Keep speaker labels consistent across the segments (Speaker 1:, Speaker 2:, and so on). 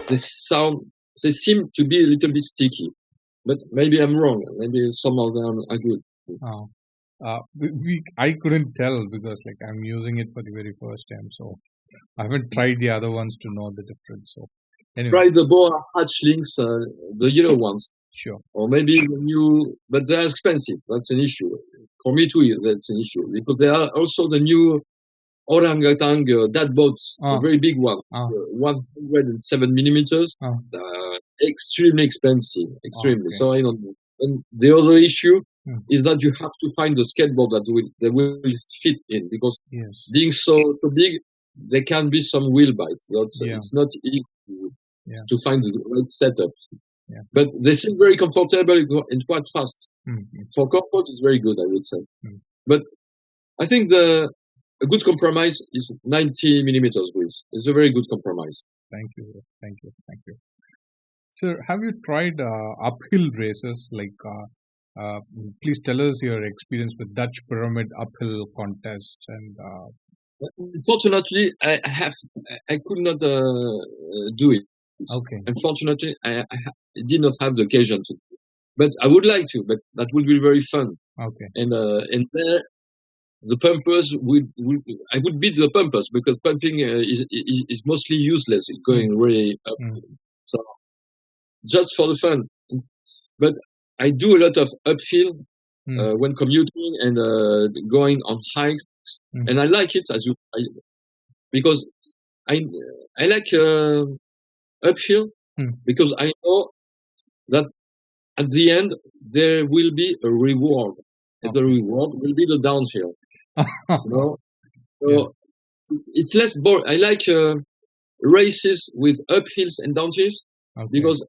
Speaker 1: they seem to be a little bit sticky, but maybe I'm wrong. Maybe some of them are good.
Speaker 2: I couldn't tell because like I'm using it for the very first time, so I haven't tried the other ones to know the difference. So anyway,
Speaker 1: Try the Boa Hatch links, the yellow ones,
Speaker 2: sure.
Speaker 1: or maybe the new, but they're expensive. That's an issue for me too. That's an issue because there are also the new orangutan dad boats, the very big one, 107 millimeters. Extremely expensive, extremely.
Speaker 2: Okay.
Speaker 1: So I don't know. And the other issue is that you have to find the skateboard that will fit in, because being so big, there can be some wheel bites. It's not easy to find the right setup.
Speaker 2: Yeah.
Speaker 1: But they seem very comfortable and quite fast. For comfort, it's very good, I would say. But I think a good compromise is 90 millimeters wheels. It's a very good compromise.
Speaker 2: Thank you. Sir, have you tried uphill races? Like, please tell us your experience with Dutch Pyramid uphill contests. And
Speaker 1: unfortunately, I could not do it.
Speaker 2: Okay.
Speaker 1: Unfortunately, I did not have the occasion to. But I would like to. But that would be very fun.
Speaker 2: Okay.
Speaker 1: And there, the pumpers I would beat the pumpers, because pumping is mostly useless, going really up. So just for the fun. But I do a lot of uphill when commuting and going on hikes, and I like it because I like uphill because I know that at the end there will be a reward, and the reward will be the downhill. So it's less boring. I like races with uphills and downhills because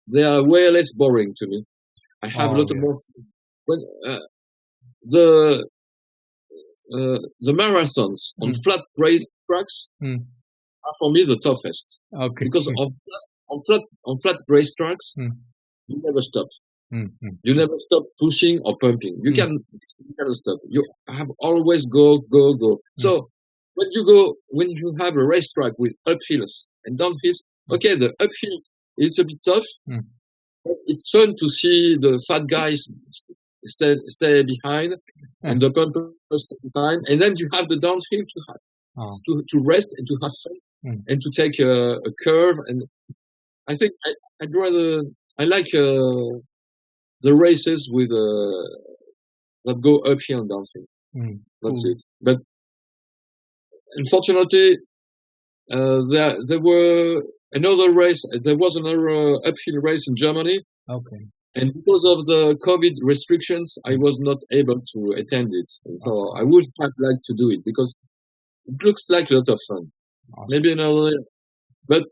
Speaker 1: they are way less boring to me. I have a lot of more. When the marathons on flat race tracks are for me the toughest.
Speaker 2: Okay.
Speaker 1: Because on flat race tracks, you never stop. You never stop pushing or pumping. You cannot stop. You have always go. So when you have a racetrack with uphills and downhills, okay, the uphill is a bit tough. But it's fun to see the fat guys stay behind and the pumpers stay behind, and then you have the downhill to rest and to have fun and to take a curve. And I think I like the races with that go uphill and downhill. That's it. But unfortunately, there was another uphill race in Germany. Okay. And because of the COVID restrictions, I was not able to attend it. So I would have liked to do it because it looks like a lot of fun. Maybe another, but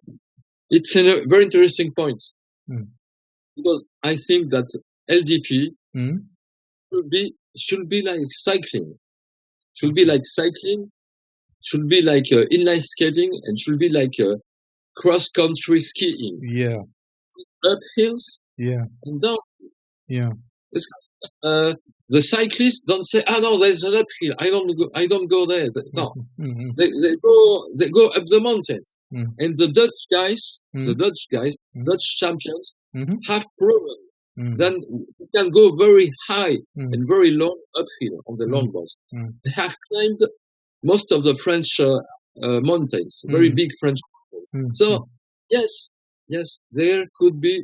Speaker 1: it's a very interesting point. Because I think that LDP should be like cycling. Should be like cycling, should be like inline skating, and should be like cross-country skiing.
Speaker 2: Yeah.
Speaker 1: Up hills.
Speaker 2: Yeah.
Speaker 1: And down.
Speaker 2: Yeah.
Speaker 1: The cyclists don't say, no, there's an uphill. I don't go there. No. They go up the mountains. And the Dutch guys, Dutch champions, have proven then you can go very high and very long uphill on the longboards. They have climbed most of the French mountains, very big French mountains. So yes, there could be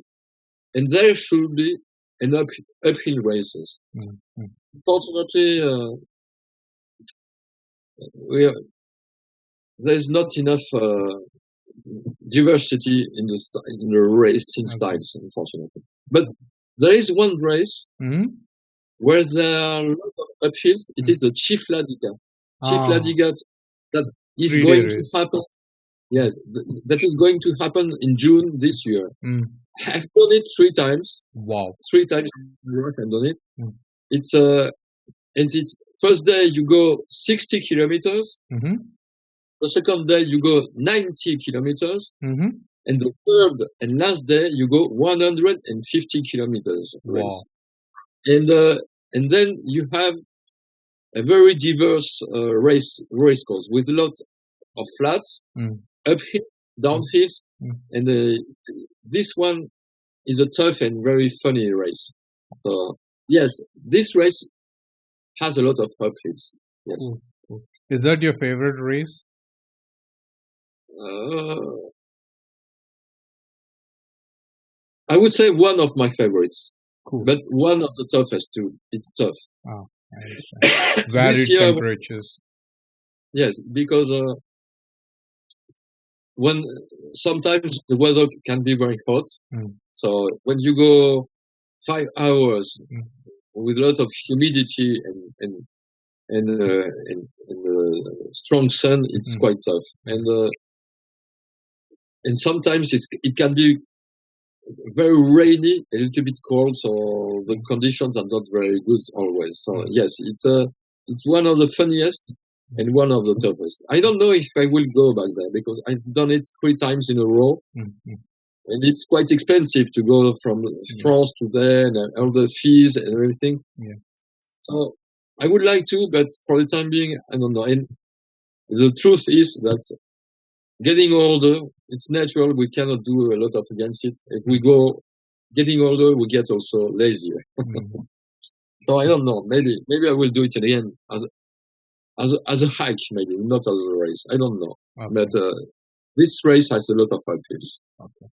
Speaker 1: and there should be an uphill races. Unfortunately, there's not enough diversity in the racing styles, unfortunately. But there is one race where there are a lot of uphills. It is the Chief Ladiga. Chief Ladiga that is going to happen. Yes, that is going to happen in June this year. I've done it 3 times.
Speaker 2: Wow!
Speaker 1: 3 times I've done it. It's first day you go 60 kilometers. The second day you go 90 kilometers. And the third and last day you go 150 kilometers.
Speaker 2: Wow!
Speaker 1: And then you have a very diverse race course with a lot of flats, uphill, downhills, and this one is a tough and very funny race. So yes, this race has a lot of uphills. Yes.
Speaker 2: Cool. Is that your favorite race?
Speaker 1: I would say one of my favorites.
Speaker 2: Cool.
Speaker 1: But one of the toughest too. It's tough.
Speaker 2: Oh, I understand. Varied temperatures.
Speaker 1: Yes, because when sometimes the weather can be very hot. So when you go 5 hours with a lot of humidity and strong sun, it's quite tough. And sometimes it can be very rainy, a little bit cold, so the conditions are not very good always. So yes, it's one of the funniest and one of the toughest. I don't know if I will go back there because I've done it 3 times in a row, and it's quite expensive to go from France to there and all the fees and everything.
Speaker 2: Yeah.
Speaker 1: So I would like to, but for the time being, I don't know. And the truth is that getting older, it's natural. We cannot do a lot of against it. If we go getting older, we get also lazier. So I don't know. Maybe I will do it again as a hike, maybe not as a race. I don't know. Okay. But this race has a lot of uphills.
Speaker 2: Okay.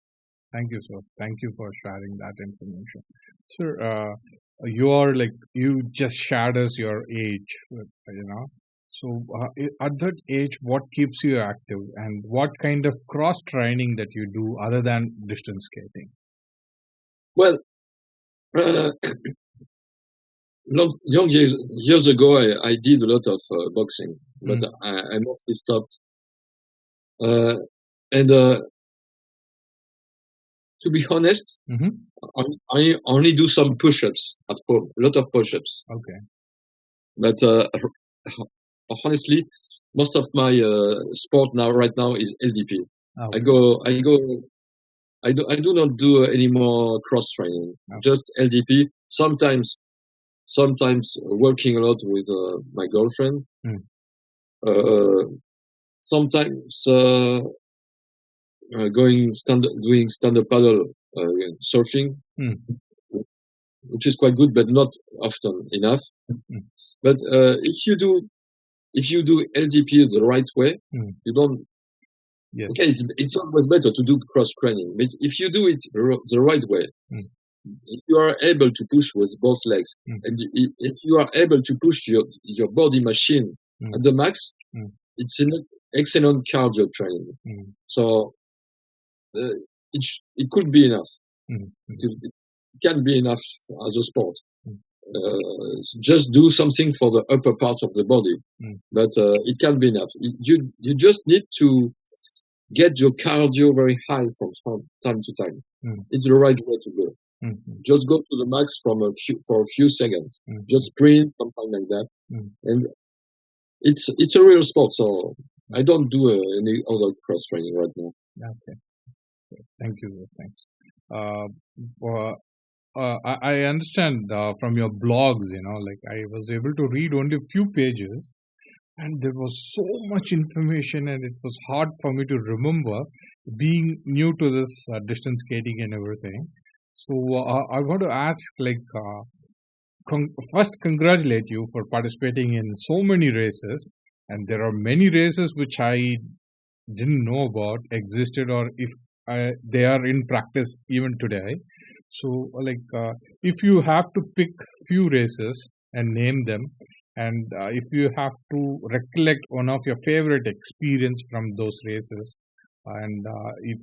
Speaker 2: Thank you, sir. Thank you for sharing that information, sir. You just shared us your age, So at that age, what keeps you active, and what kind of cross training that you do other than distance skating?
Speaker 1: Well, young years ago, I did a lot of boxing, but I mostly stopped. To be honest, I only do some push-ups at home, a lot of push-ups.
Speaker 2: Okay.
Speaker 1: But honestly, most of my sport right now is LDP. Okay. I do not do any more cross training. Okay. Just LDP. Sometimes working a lot with my girlfriend. Sometimes doing stand-up paddle surfing, which is quite good, but not often enough. But if you do LDP the right way, you don't. Yes. Okay, it's always better to do cross training, but if you do it the right way, if you are able to push with both legs, and if you are able to push your body machine at the max, it's an excellent cardio training. So it could be enough. It can be enough as a sport. Just do something for the upper part of the body, but it can be enough. You just need to get your cardio very high from time to time. It's the right way to go. Just go to the max for a few seconds. Just sprint, something like that, and it's a real sport. So I don't do any other cross training right now.
Speaker 2: Okay. Thank you. Thanks. I understand from your blogs, I was able to read only a few pages, and there was so much information, and it was hard for me to remember, being new to this distance skating and everything. So I want to ask, first congratulate you for participating in so many races, and there are many races which I didn't know about existed, or if they are in practice even today. So if you have to pick few races and name them, and if you have to recollect one of your favorite experience from those races, and if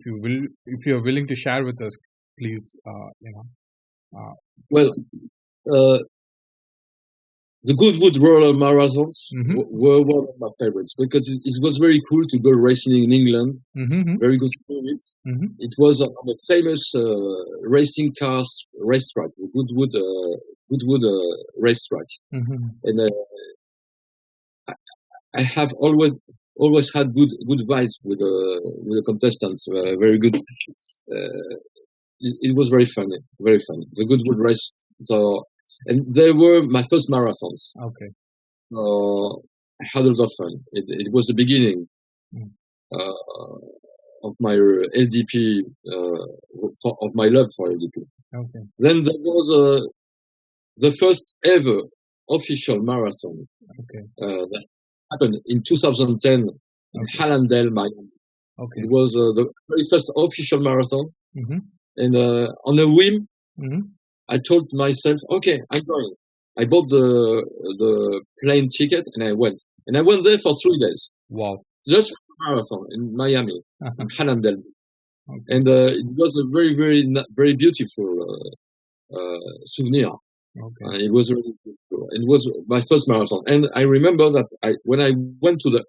Speaker 2: you are willing to share with us, please.
Speaker 1: Well, the Goodwood roller marathons were one of my favorites because it was very cool to go racing in England. Very good experience. It was on a famous racing cars racetrack, the Goodwood racetrack, and I have always had good vibes with the contestants. Very good. It was very fun. The Goodwood race. So. And they were my first marathons.
Speaker 2: Okay.
Speaker 1: I had a lot of fun. It was the beginning. my LDP, of my love for LDP.
Speaker 2: Okay.
Speaker 1: Then there was the first ever official marathon.
Speaker 2: Okay.
Speaker 1: That happened in 2010 in Hallandale, Miami.
Speaker 2: Okay.
Speaker 1: It was the very first official marathon.
Speaker 2: Mm-hmm.
Speaker 1: And on a whim,
Speaker 2: mm-hmm.
Speaker 1: I told myself, okay, I'm going. I bought the plane ticket and I went. And I went there for 3 days.
Speaker 2: Wow.
Speaker 1: Just for a marathon in Miami, in Hallandale.
Speaker 2: Okay.
Speaker 1: And it was a very, very, very beautiful souvenir.
Speaker 2: Okay.
Speaker 1: It was really beautiful. It was my first marathon. And I remember that when I went to the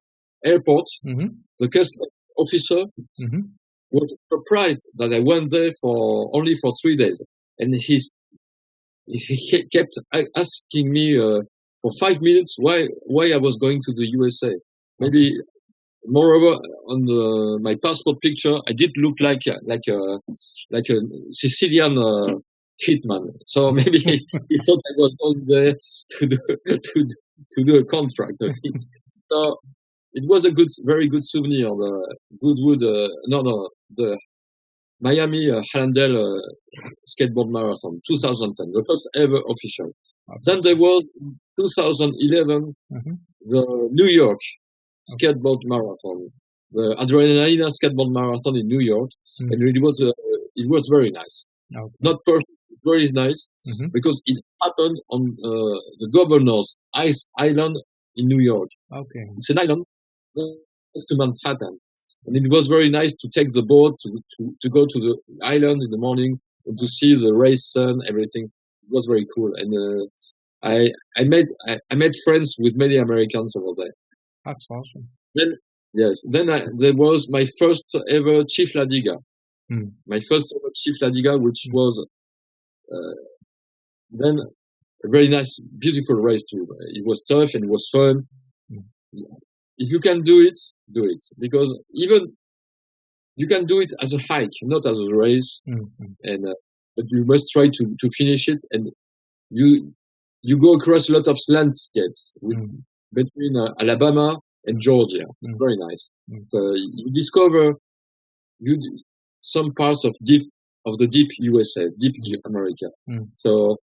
Speaker 1: airport,
Speaker 2: mm-hmm.
Speaker 1: the customs officer
Speaker 2: mm-hmm.
Speaker 1: was surprised that I went there only for 3 days. And he kept asking me for 5 minutes why I was going to the USA. Maybe, moreover, on my passport picture, I did look like a Sicilian hitman. So maybe he thought I was going there to do a contract. So it was a very good souvenir. The Goodwood, the Miami Hallandale Skateboard Marathon, 2010, the first ever official. Okay. Then there was 2011, mm-hmm. the New York Skateboard Marathon, the Adrenalina Skateboard Marathon in New York, mm-hmm. and it was very nice. Okay. Not perfect, very nice, mm-hmm. because it happened on the Governor's Island in New York. Okay, it's an island next to Manhattan. And it was very nice to take the boat to go to the island in the morning and to see the race sun, everything. It was very cool. And I made friends with many Americans over there.
Speaker 2: That's awesome.
Speaker 1: Then there was my first ever Chief Ladiga. Mm. My first ever Chief Ladiga, which was then a very nice, beautiful race too. It was tough and it was fun. Mm. If you can do it, do it. Because even you can do it as a hike, not as a race. Mm-hmm. And but you must try to finish it. And you go across a lot of landscapes between Alabama and Georgia. Mm-hmm. Very nice. Mm-hmm. You discover some parts of the deep USA, deep America. Mm-hmm. So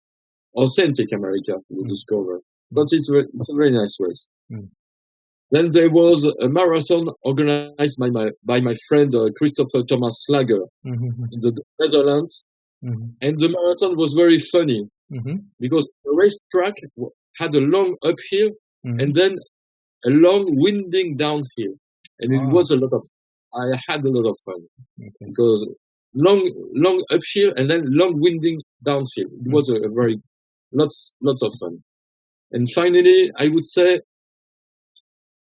Speaker 1: authentic America you discover. But it's a very nice race. Mm-hmm. Then there was a marathon organized by my friend Christopher Thomas Slager mm-hmm. in the Netherlands. Mm-hmm. And the marathon was very funny mm-hmm. because the racetrack had a long uphill mm-hmm. and then a long winding downhill. And it was I had a lot of fun because long uphill and then long winding downhill. It was a very, lots of fun. And finally, I would say,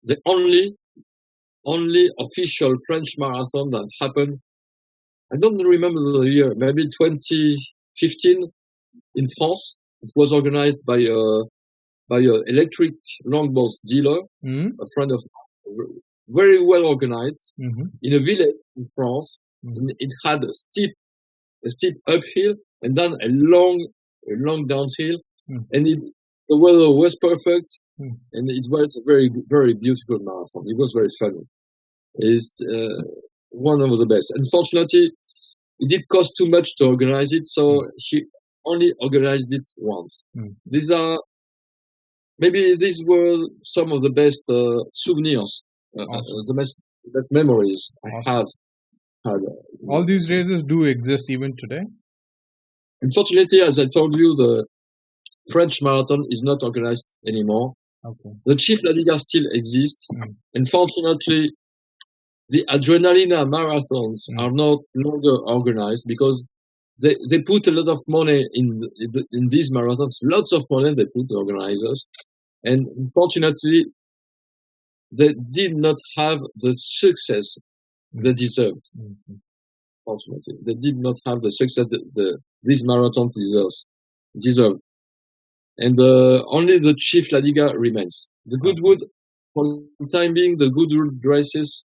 Speaker 1: the only official French marathon that happened, I don't remember the year, maybe 2015 in France. It was organized by a electric longboards dealer, mm-hmm. a friend of mine, very well organized, mm-hmm. in a village in France. Mm-hmm. It had a steep uphill and then a long downhill, mm-hmm. and the weather was perfect. And it was a very, very beautiful marathon. It was very funny. It's one of the best. Unfortunately, it did cost too much to organize it, so he only organized it once. These were some of the best souvenirs, the best memories I have had.
Speaker 2: All these races do exist even today?
Speaker 1: Unfortunately, as I told you, the French marathon is not organized anymore. Okay. The Chief Ladiga still exists. Unfortunately, the Adrenalina marathons are not longer organized because they put a lot of money in these marathons. Lots of money they put, the organizers. And unfortunately, they did not have the success they deserved. Unfortunately, they did not have the success that these marathons deserve. And only the Chief Ladiga remains. The Goodwood, for the time being, the Goodwood races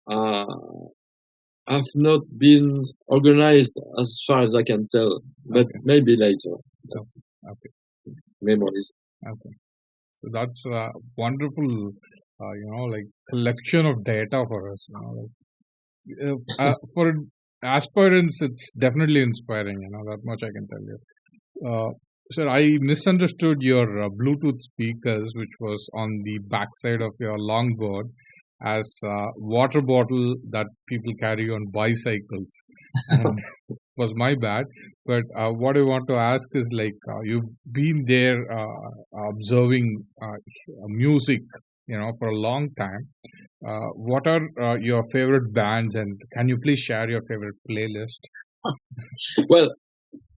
Speaker 1: have not been organized as far as I can tell, but maybe later.
Speaker 2: Okay.
Speaker 1: Memories.
Speaker 2: Okay. So that's a wonderful, collection of data for us. for aspirants, it's definitely inspiring. That much I can tell you. Sir, I misunderstood your Bluetooth speakers, which was on the backside of your longboard, as a water bottle that people carry on bicycles. And was my bad. But what I want to ask is, like, you've been there observing music, for a long time. What are your favorite bands, and can you please share your favorite playlist?
Speaker 1: Well,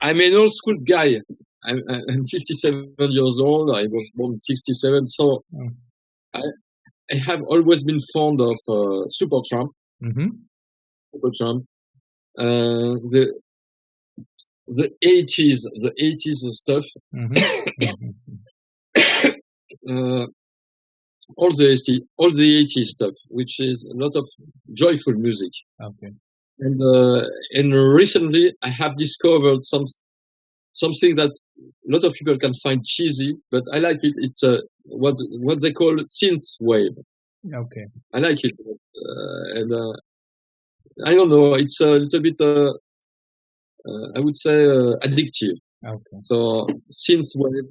Speaker 1: I'm an old school guy. I'm 57 years old. I was born in 67, so I have always been fond of Supertramp. Supertramp. The 80s stuff. All the 80s stuff, which is a lot of joyful music.
Speaker 2: Okay.
Speaker 1: And recently I have discovered something that a lot of people can find cheesy, but I like it. It's what they call synth wave.
Speaker 2: Okay.
Speaker 1: I like it, and I don't know. It's a little bit, I would say, addictive.
Speaker 2: Okay.
Speaker 1: So synth wave.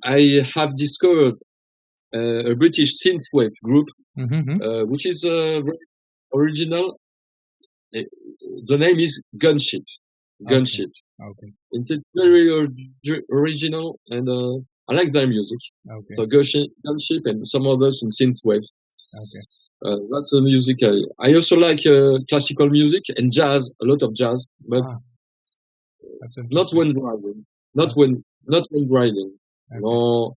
Speaker 1: I have discovered a British synthwave group, which is original. The name is Gunship. Gunship.
Speaker 2: Okay.
Speaker 1: It's very original, and I like their music.
Speaker 2: Okay.
Speaker 1: So Gunship and some others in synthwave.
Speaker 2: Okay.
Speaker 1: That's the music I also like classical music and jazz, a lot of jazz, but not when driving. Not when riding. Okay. No,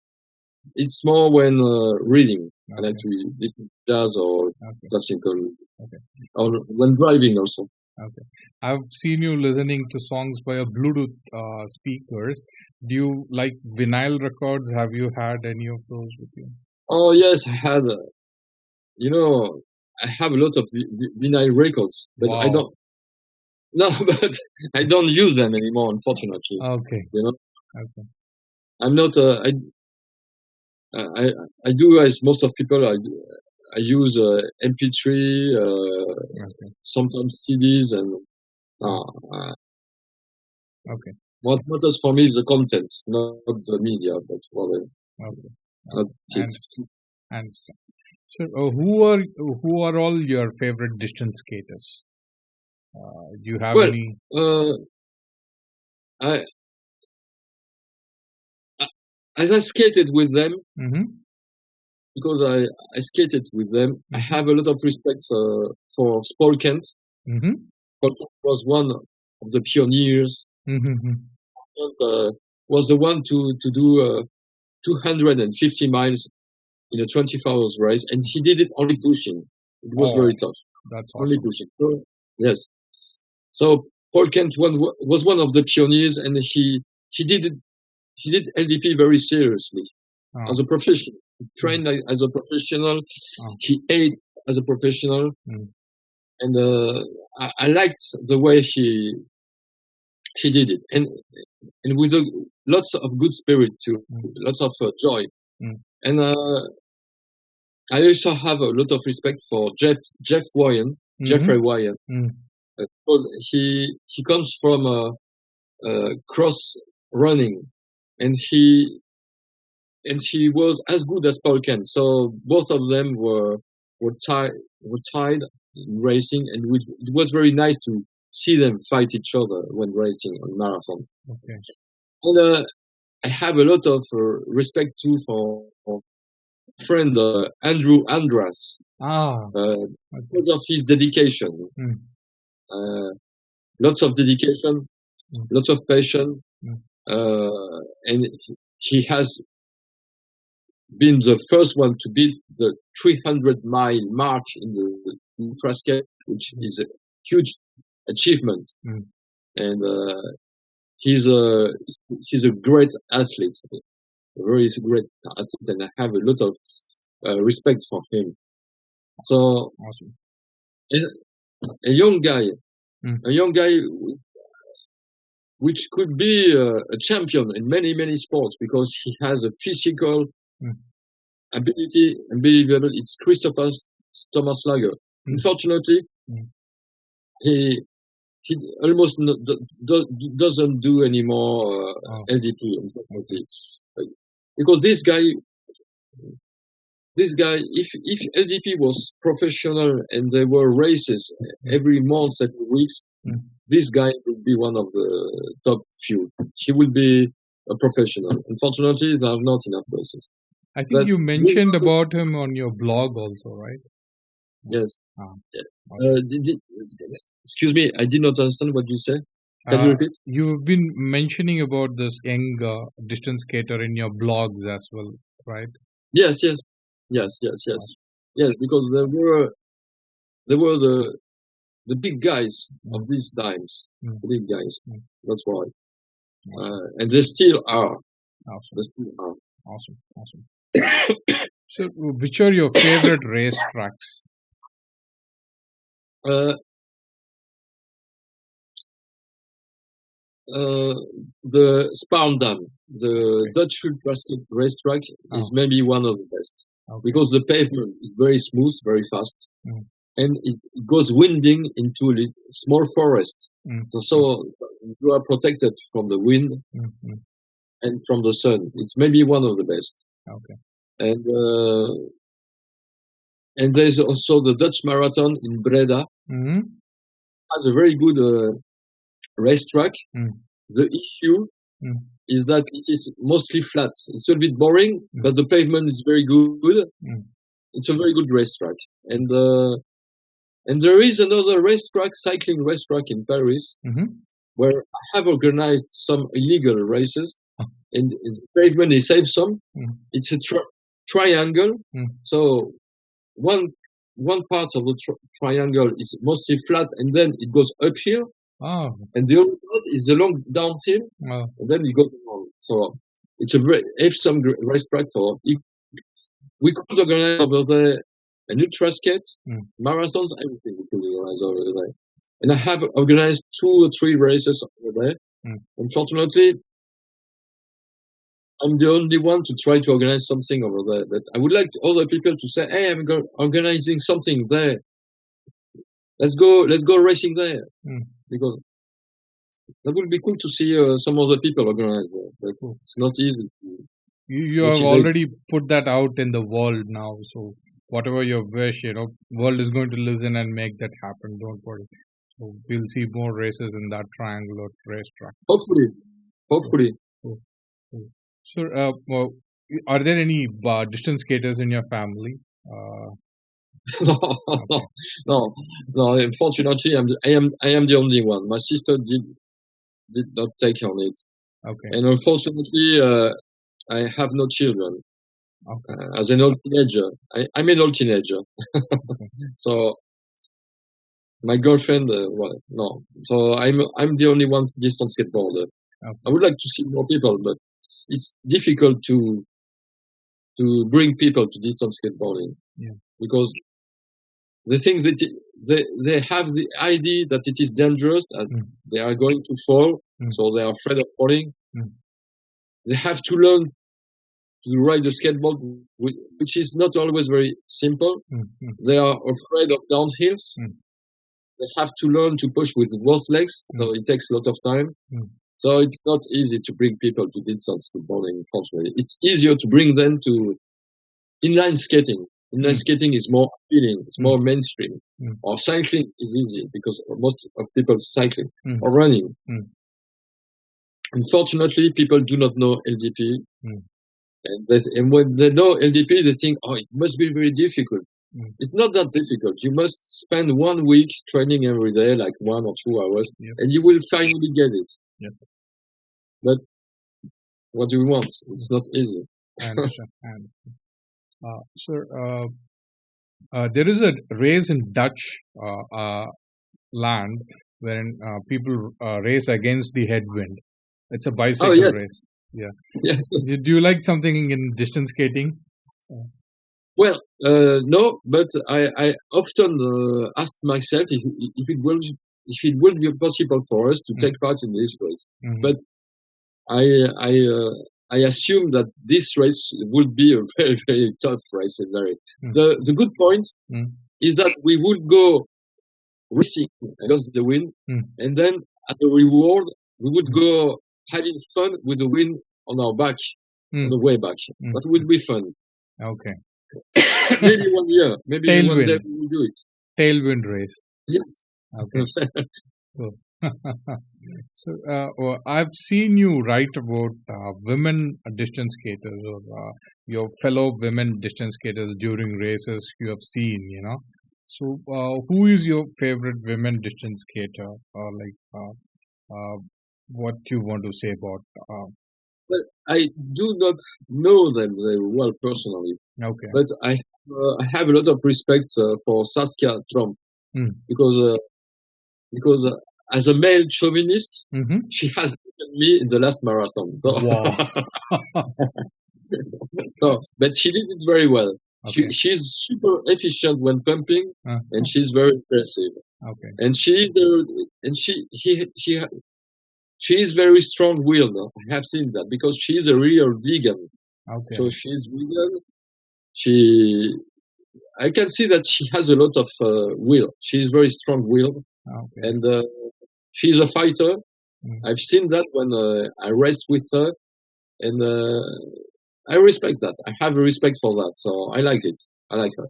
Speaker 1: it's more when reading. Okay. I like to listen to jazz or classical. Okay. Or when driving also.
Speaker 2: Okay. I've seen you listening to songs by a Bluetooth speakers. Do you like vinyl records? Have you had any of those with you?
Speaker 1: Oh yes, I had. I have a lot of vinyl records, but I don't. No, but I don't use them anymore, unfortunately.
Speaker 2: Okay. Okay.
Speaker 1: I'm not. I do as most of people. I use MP3, sometimes CDs, and
Speaker 2: okay.
Speaker 1: What matters for me is the content, not the media, but whatever.
Speaker 2: Okay.
Speaker 1: That's it.
Speaker 2: And so, who are all your favorite distance skaters? Do you have any?
Speaker 1: As I skated with them, because I skated with them, I have a lot of respect for Paul Kent. Paul Kent was one of the pioneers. Was the one to do 250 miles in a 24 hours race, and he did it only pushing. It was very tough.
Speaker 2: That's
Speaker 1: only pushing. So, yes. So Paul Kent was one of the pioneers, and he did it. He did LDP very seriously as a professional. He trained as a professional. He ate as a professional, and I liked the way he did it, and with lots of good spirit too, lots of joy. And I also have a lot of respect for Jeff Wyan, Jeffrey Wyan, because he comes from cross running. And he was as good as Paul Kent. So both of them were tied in racing, and it was very nice to see them fight each other when racing on marathons.
Speaker 2: Okay.
Speaker 1: And I have a lot of respect too for friend Andrew Andras because of his dedication. Lots of dedication, lots of passion. And he has been the first one to beat the 300-mile march in the ultra-skate, which is a huge achievement. And he's a great athlete, a very great athlete, and I have a lot of respect for him. So,
Speaker 2: awesome.
Speaker 1: And a young guy which could be a champion in many, many sports because he has a physical ability, unbelievable. It's Thomas Lager. Unfortunately, he almost doesn't do anymore LDP, unfortunately, because this guy, if LDP was professional and there were races every month, every week, this guy would be one of the top few. He will be a professional. Unfortunately, there are not enough races.
Speaker 2: I think you mentioned about him on your blog also, right?
Speaker 1: Yes. Excuse me, I did not understand what you said. Can you repeat?
Speaker 2: You've been mentioning about this young distance skater in your blogs as well, right?
Speaker 1: Yes, because there were the big guys of these times, the big guys. That's why, and they still are.
Speaker 2: Awesome.
Speaker 1: They still are.
Speaker 2: Awesome. So, which are your favorite race tracks?
Speaker 1: The Spaandam, the Dutch racetrack, is maybe one of the best because the pavement is very smooth, very fast, and it goes winding into a small forest. So you are protected from the wind and from the sun. It's maybe one of the best. And there's also the Dutch Marathon in Breda. Has a very good racetrack. The issue is that it is mostly flat. It's a bit boring, but the pavement is very good. It's a very good racetrack. And there is another racetrack, cycling racetrack in Paris, where I have organized some illegal races, and the pavement is safe some. It's a triangle. So one part of the triangle is mostly flat, and then it goes uphill. And the other part is the long downhill, and then it goes on. So it's a very awesome racetrack. So we could organize over there an ultra skate, marathons, everything we could organize over there. And I have organized 2 or 3 races over there. Unfortunately, I'm the only one to try to organize something over there. But I would like other people to say, "Hey, I'm organizing something there. Let's go racing there." Because that would be cool to see some other people organize there. But it's not easy.
Speaker 2: You have already put that out in the world now. So whatever your wish, world is going to listen and make that happen. Don't worry. So we'll see more races in that triangular racetrack.
Speaker 1: Hopefully.
Speaker 2: So, are there any distance skaters in your family?
Speaker 1: No. Unfortunately, I am the only one. My sister did not take on it. And unfortunately, I have no children. As an old teenager, I'm an old teenager. So my girlfriend, no. So I'm the only one distance skateboarder. I would like to see more people, but it's difficult to bring people to distance skateboarding because they think that they have the idea that it is dangerous and they are going to fall, so they are afraid of falling. They have to learn to ride the skateboard, which is not always very simple. They are afraid of downhills. They have to learn to push with both legs, so it takes a lot of time. So it's not easy to bring people to distance skateboarding, unfortunately. It's easier to bring them to inline skating. Inline skating is more appealing, it's more mainstream. Or cycling is easy because most of people cycling or running. Unfortunately, people do not know LDP. And when they know LDP, they think, it must be very difficult. It's not that difficult. You must spend 1 week training every day, like 1 or 2 hours, and you will finally get it. But what do we want? It's not easy.
Speaker 2: I understand. Sir, there is a race in Dutch land wherein people race against the headwind. It's a bicycle race. Do you like something in distance skating?
Speaker 1: Well, no, but I often ask myself if it will be possible for us to take part in this race. But I assume that this race would be a very, very tough race. And the good point is that we would go racing against the wind, and then as a reward, we would go having fun with the wind on our back on the way back. That would be fun.
Speaker 2: Okay.
Speaker 1: Maybe one year, maybe
Speaker 2: Tailwind.
Speaker 1: one day we will do it.
Speaker 2: Tailwind race.
Speaker 1: Yes.
Speaker 2: Okay. Cool. So I've seen you write about women distance skaters or your fellow women distance skaters during races you have seen, you know. So who is your favorite women distance skater, or what you want to say about?
Speaker 1: Well, I do not know them very well personally.
Speaker 2: Okay.
Speaker 1: But I have a lot of respect for Saskia Trump because as a male chauvinist, she has beaten me in the last marathon. So,
Speaker 2: wow.
Speaker 1: So, but she did it very well.
Speaker 2: Okay.
Speaker 1: She's super efficient when pumping, and she's very impressive.
Speaker 2: Okay.
Speaker 1: And she is very strong-willed. I have seen that because she's a real vegan.
Speaker 2: Okay.
Speaker 1: So she's vegan. I can see that she has a lot of will. She's very strong-willed, and she's a fighter. I've seen that when I raced with her, and I respect that. I have a respect for that, so I like it. I like her.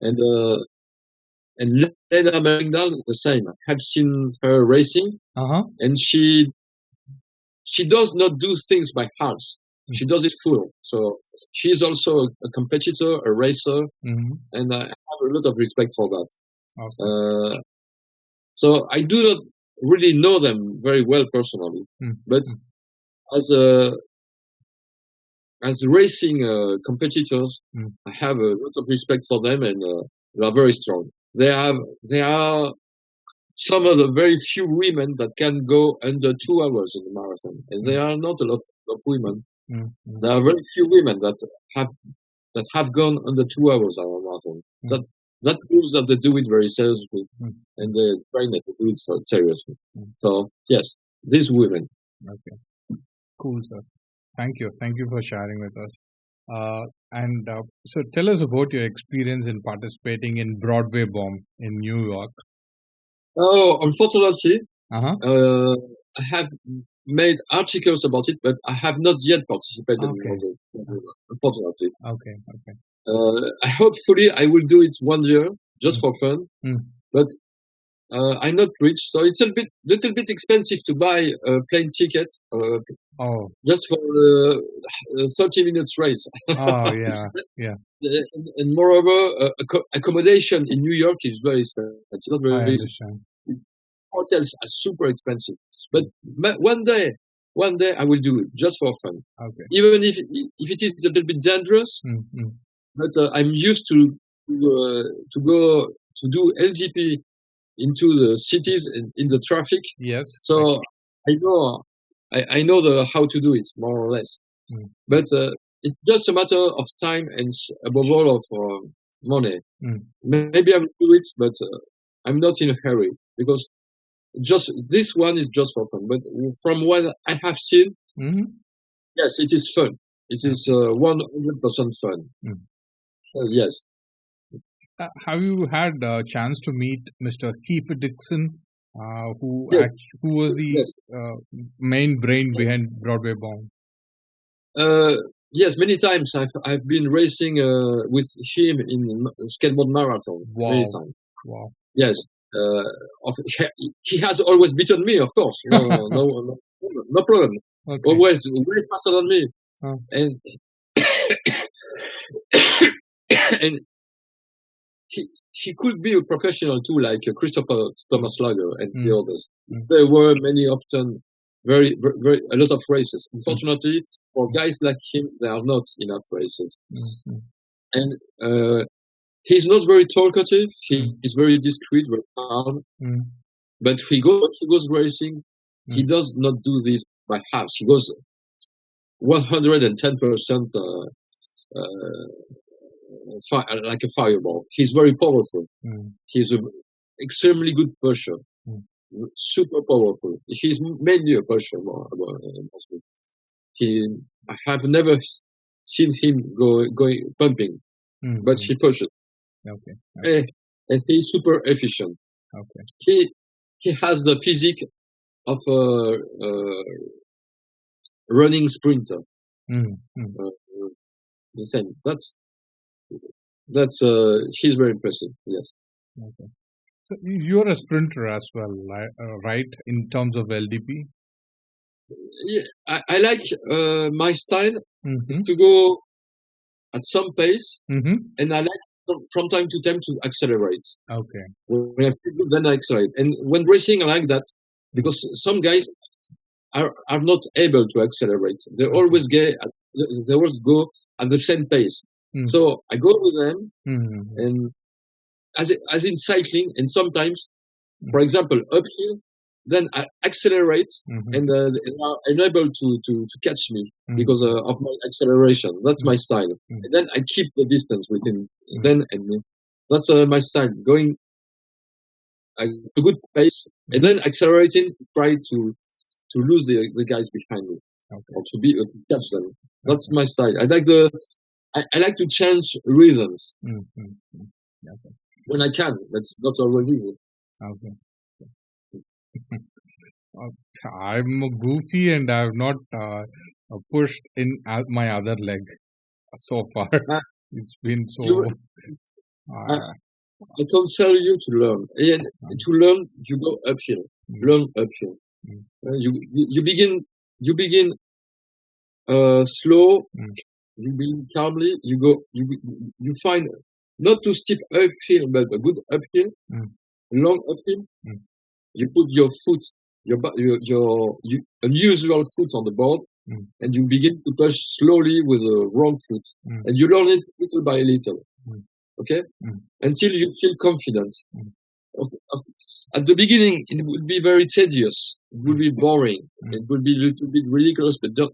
Speaker 1: And Lena Merringdal, the same. I have seen her racing, and she does not do things by halves. She does it full. So she's also a competitor, a racer, and I have a lot of respect for that. Okay. So I do not really know them very well personally, but as racing competitors, I have a lot of respect for them, and they are very strong. They are some of the very few women that can go under 2 hours in the marathon, and there are not a lot of women. There are very few women that have gone under 2 hours on a marathon. That proves that they do it very seriously, and they train it to do it seriously. So yes, these women.
Speaker 2: Okay, cool, sir. Thank you for sharing with us. So tell us about your experience in participating in Broadway Bomb in New York.
Speaker 1: Oh, unfortunately, I have made articles about it, but I have not yet participated in Broadway. Unfortunately.
Speaker 2: Okay.
Speaker 1: Hopefully I will do it one year just for fun, but I'm not rich, so it's a little bit expensive to buy a plane ticket just for a 30 minutes race.
Speaker 2: Oh yeah.
Speaker 1: And moreover, accommodation in New York is very expensive. It's not very. I
Speaker 2: understand.
Speaker 1: Hotels are super expensive, but one day I will do it just for fun.
Speaker 2: Okay.
Speaker 1: Even if it is a little bit dangerous, but I'm used to go to do LGP into the cities in the traffic.
Speaker 2: Yes.
Speaker 1: So I know how to do it more or less, but it's just a matter of time and above all of money. Maybe I will do it, but I'm not in a hurry because just this one is just for fun. But from what I have seen, yes, it is fun. It is 100% fun. Yes.
Speaker 2: Have you had a chance to meet Mr. Keith Dixon, who was the main brain behind Broadway Bomb?
Speaker 1: Yes, many times I've been racing with him in skateboard marathons.
Speaker 2: Wow.
Speaker 1: Many times.
Speaker 2: Wow.
Speaker 1: Yes. He has always beaten me, of course. No problem.
Speaker 2: Okay.
Speaker 1: Always way faster than me. And and he could be a professional too, like Christopher Thomas Lager and the others. There were often very, very a lot of races. Unfortunately, for guys like him, there are not enough races. And he's not very talkative. He is very discreet, very calm. But he goes racing. He does not do this by halves. He goes 110%. Like a fireball. He's very powerful. He's an extremely good pusher. Super powerful. He's mainly a pusher. I have never seen him going pumping, but he pushes.
Speaker 2: Okay.
Speaker 1: And he's super efficient.
Speaker 2: Okay.
Speaker 1: He has the physique of a running sprinter. The same. That's he's very impressive. Yes.
Speaker 2: Okay. So you're a sprinter as well, right? In terms of LDP.
Speaker 1: Yeah, I like my style is to go at some pace, and I like from time to time to accelerate.
Speaker 2: Okay.
Speaker 1: When I feel good, then I accelerate. And when racing, I like that because some guys are not able to accelerate. They always go at the same pace. So I go with them, and as in cycling, and sometimes, for example, uphill, then I accelerate, and they are unable to catch me because of my acceleration. That's my style. And then I keep the distance between them and me. That's my style. Going at a good pace, and then accelerating, try to lose the guys behind me, or to catch them. That's my style. I like to change rhythms when I can. That's not always easy.
Speaker 2: Okay. I'm goofy and I have not pushed in my other leg so far. It's been so.
Speaker 1: I counsel you to learn. And to learn, you go uphill. Learn uphill. You begin slow. You begin calmly. You find not too steep uphill, but a good uphill, long uphill. You put your foot, your unusual foot on the board, and you begin to push slowly with the wrong foot, and you learn it little by little. Okay, until you feel confident. At the beginning, it would be very tedious. It would be boring. It would be a little bit ridiculous, but don't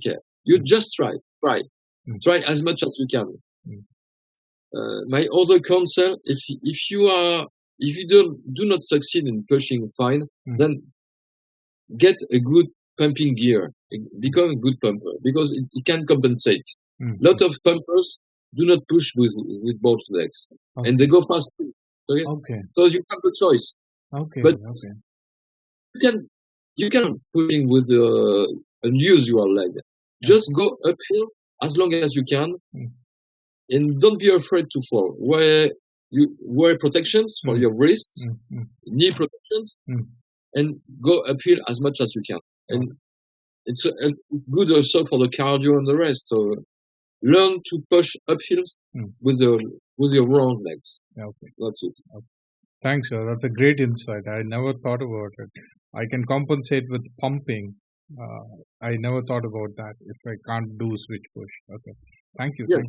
Speaker 1: care. You just try as much as you can. My other counsel, if you do not succeed in pushing fine, then get a good pumping gear. Become a good pumper because it can compensate. Lot of pumpers do not push with both legs, and they go fast too. Okay. So you have the choice.
Speaker 2: Okay.
Speaker 1: But you can pushing with unusual leg. Just go uphill as long as you can, and don't be afraid to fall. Wear protections for your wrists, knee protections, and go uphill as much as you can. And it's good also for the cardio and the rest. So learn to push uphill with your wrong legs.
Speaker 2: Okay.
Speaker 1: That's it.
Speaker 2: Okay. Thanks, sir. That's a great insight. I never thought about it. I can compensate with pumping. I never thought about that if I can't do switch push. Okay. Thank you.
Speaker 1: Yes,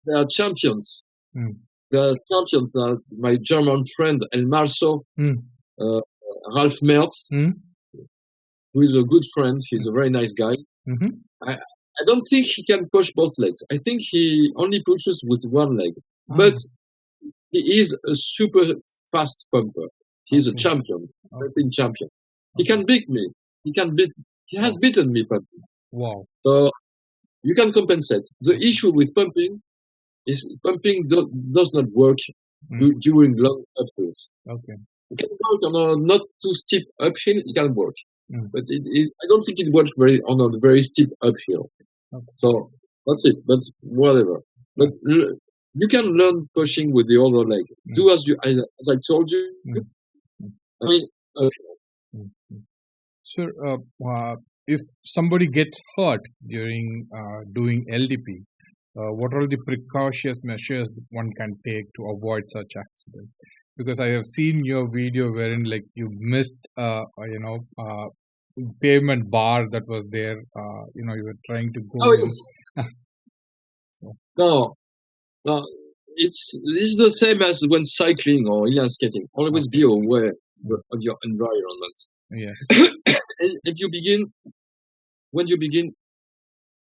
Speaker 1: they are champions. They are champions. My German friend El Marso, Ralph Mertz, who is a good friend. He's a very nice guy. I don't think he can push both legs. I think he only pushes with one leg. But he is a super fast pumper. He's a champion, pumping champion. He can beat me. He has beaten me pumping.
Speaker 2: Wow.
Speaker 1: So you can compensate. The issue with pumping is pumping does not work during long uphills.
Speaker 2: Okay.
Speaker 1: It can work on a not too steep uphill. It can work, but I don't think it works on a very steep uphill.
Speaker 2: Okay.
Speaker 1: So that's it. But whatever. But you can learn pushing with the other leg. Do as I told you. I mean,
Speaker 2: Sir, if somebody gets hurt during doing LDP, what are the precautionary measures one can take to avoid such accidents? Because I have seen your video wherein like you missed, pavement bar that was there. You were trying to go.
Speaker 1: Oh yes. No. This is the same as when cycling or inline skating. Always be aware of your environment.
Speaker 2: Yeah.
Speaker 1: And when you begin,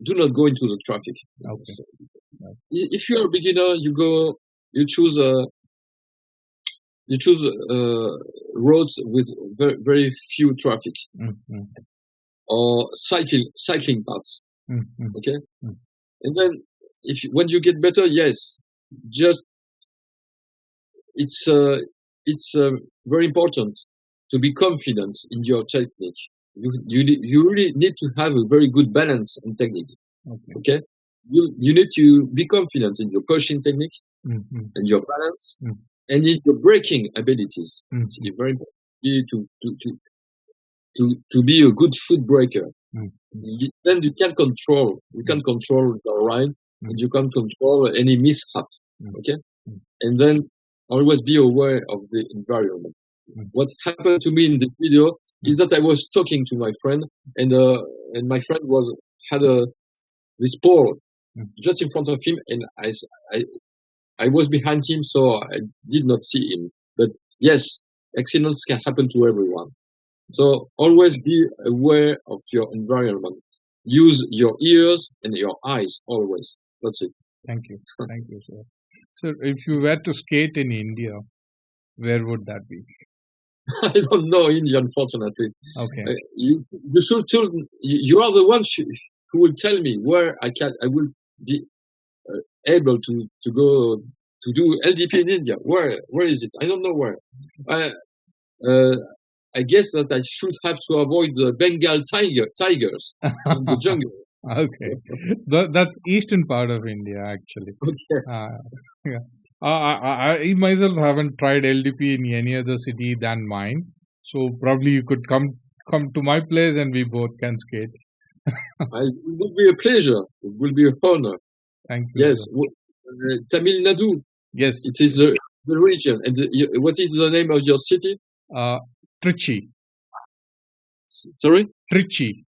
Speaker 1: do not go into the traffic.
Speaker 2: Okay.
Speaker 1: If you are a beginner, you choose roads with very, very few traffic, or cycling paths. Okay, and then when you get better, yes, just it's very important to be confident in your technique. You really need to have a very good balance in technique. Okay, you need to be confident in your pushing technique and your balance and in your braking abilities. It's very important to be a good foot breaker. Then you can control the ride and you can control any mishap. Okay, and then always be aware of the environment. What happened to me in this video is that I was talking to my friend, and my friend had this pole just in front of him, and I was behind him, so I did not see him. But yes, accidents can happen to everyone. So always be aware of your environment. Use your ears and your eyes always. That's it.
Speaker 2: Thank you, sir. So, if you were to skate in India, where would that be?
Speaker 1: I don't know India, unfortunately.
Speaker 2: Okay.
Speaker 1: You should tell. You are the one who will tell me where I will be able to go to do LDP in India. Where is it? I don't know where. I guess that I should have to avoid the Bengal tigers in the jungle.
Speaker 2: Okay, that's eastern part of India, actually.
Speaker 1: Okay.
Speaker 2: Yeah. I myself haven't tried LDP in any other city than mine, so probably you could come to my place and we both can skate.
Speaker 1: It would be a pleasure. It will be an honor.
Speaker 2: Thank you.
Speaker 1: Yes, Tamil Nadu.
Speaker 2: Yes,
Speaker 1: it is the region. And what is the name of your city?
Speaker 2: Trichy.
Speaker 1: Sorry?
Speaker 2: Trichy.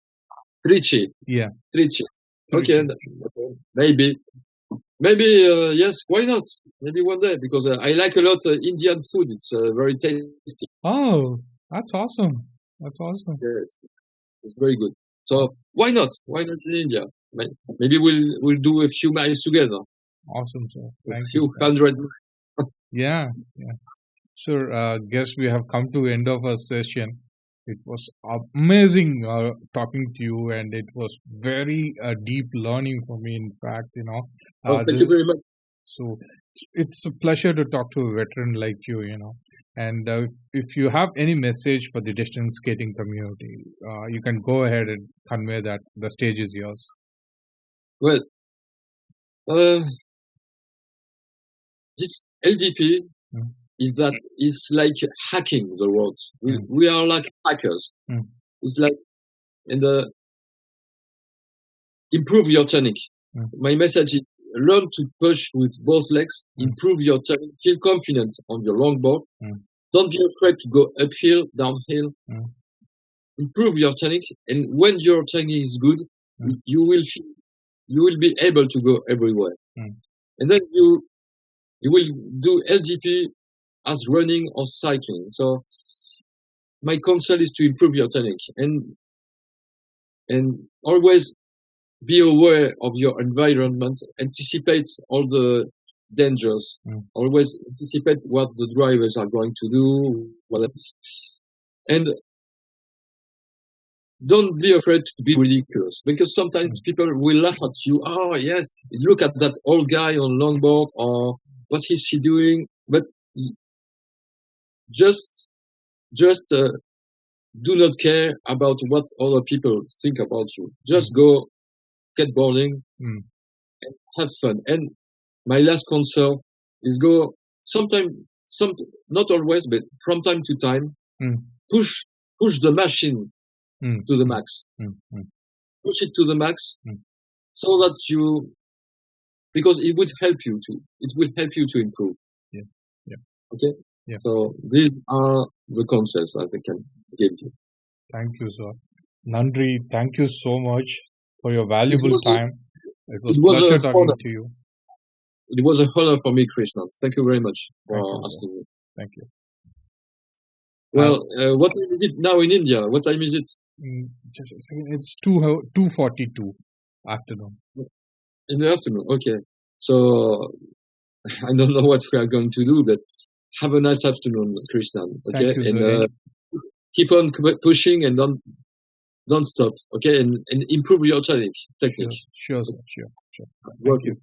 Speaker 2: Yeah.
Speaker 1: Trichy. Okay. Maybe, yes, why not? Maybe one day, because I like a lot Indian food. It's very tasty.
Speaker 2: Oh, that's awesome.
Speaker 1: Yes, it's very good. So why not? Why not in India? Maybe we'll do a few miles together.
Speaker 2: Awesome, sir.
Speaker 1: Thank you. 100.
Speaker 2: Yeah. Sir, guess we have come to the end of our session. It was amazing talking to you, and it was very deep learning for me, in fact,
Speaker 1: thank you very much.
Speaker 2: So it's a pleasure to talk to a veteran like you, And if you have any message for the distance skating community, you can go ahead and convey that. The stage is yours.
Speaker 1: Well, this LDP is like hacking the roads. We are like hackers. It's like, and improve your technique. My message is learn to push with both legs. Improve your technique. Feel confident on your longboard. Don't be afraid to go uphill, downhill. Improve your technique, and when your technique is good, you will be able to go everywhere. And then you will do LDP as running or cycling. So my counsel is to improve your technique and always be aware of your environment, anticipate all the dangers, always anticipate what the drivers are going to do, whatever. And don't be afraid to be ridiculous, because sometimes people will laugh at you. Oh yes, look at that old guy on longboard, or what is he doing? But just do not care about what other people think about you. Just go skateboarding and have fun. And my last counsel is go not always, but from time to time, push the machine to the max. Push it to the max, so that because it will help you to improve.
Speaker 2: Yeah.
Speaker 1: Okay.
Speaker 2: Yeah.
Speaker 1: So these are the concepts I can give you.
Speaker 2: Thank you, sir. Nandri, thank you so much for your valuable time. It was a pleasure talking to you.
Speaker 1: It was a honor for me, Krishnan. Thank you very much for asking me.
Speaker 2: Thank you.
Speaker 1: Well, what time is it now in India? What time is it?
Speaker 2: It's 2:42 afternoon.
Speaker 1: In the afternoon, okay. So I don't know what we are going to do, but have a nice afternoon, Krishnan. Okay,
Speaker 2: Thank you,
Speaker 1: and keep on pushing and don't don't stop. Okay, and improve your technique.
Speaker 2: Sure, sure.
Speaker 1: Thank you.